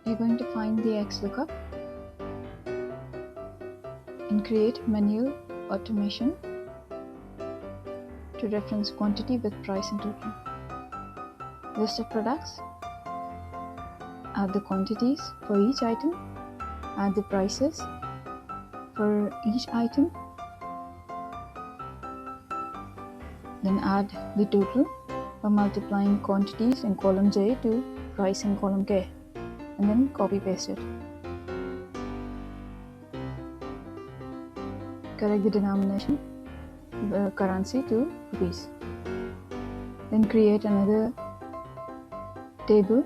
You're going to find the XLOOKUP and create manual automation to reference quantity with price and total. List of products, add the quantities for each item, add the prices for each item, then add the total by multiplying quantities in column J to price in column K, and then copy paste it. Correct the denomination, the currency to rupees. Then create another table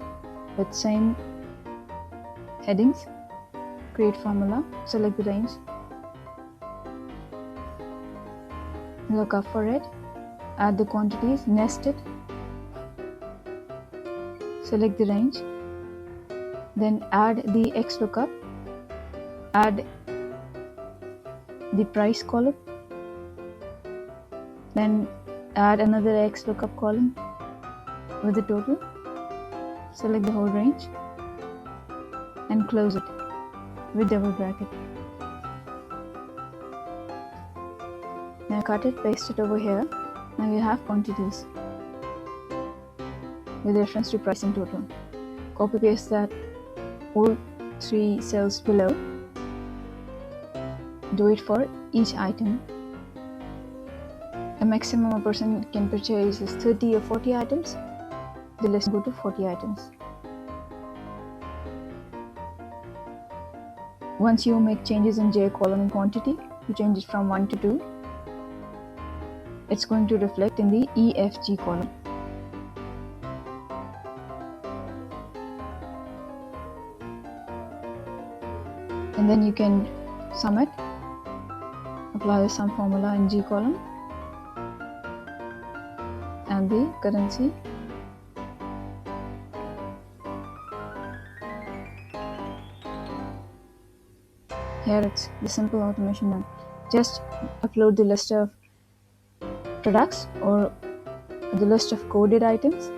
with same headings, create formula, select the range, look up for it, add the quantities, nest it, select the range, then add the XLOOKUP, add the price column, then add another XLOOKUP column with the total, select the whole range and close it with double bracket. Now cut it, paste it over here. Now you have quantities with reference to price and total. Copy paste that all three cells below. Do it for each item. A maximum a person can purchase is 30 or 40 items. The list go to 40 items. Once you make changes in J column in quantity, you change it from 1 to 2. It's going to reflect in the EFG column. And then you can sum it, apply the sum formula in G column, and the currency, here it's the simple automation done. Just upload the list of products or the list of coded items.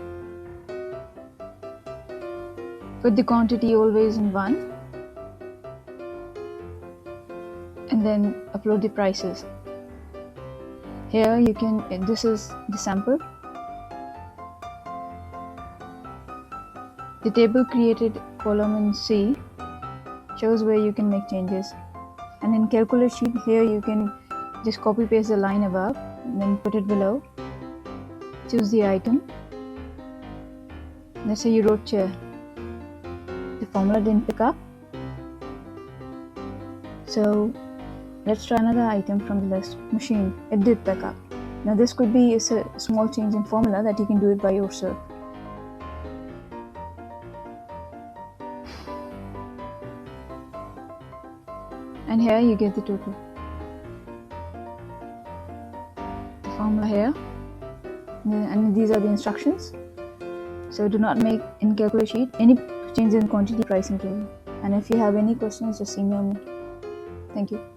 Put the quantity always in 1, and then upload the prices. Here you can, this is the sample. The table created column in C shows where you can make changes, and in calculate sheet here you can just copy paste the line above and then put it below. Choose the item. Let's say you wrote chair. The formula didn't pick up, so let's try another item from the list. Machine. It did pick up. Now this could be a small change in formula that you can do it by yourself. And here you get the total. The formula here, and these are the instructions. So do not make in calculate sheet any change in quantity, price and total. And if you have any questions, just email me. Thank you.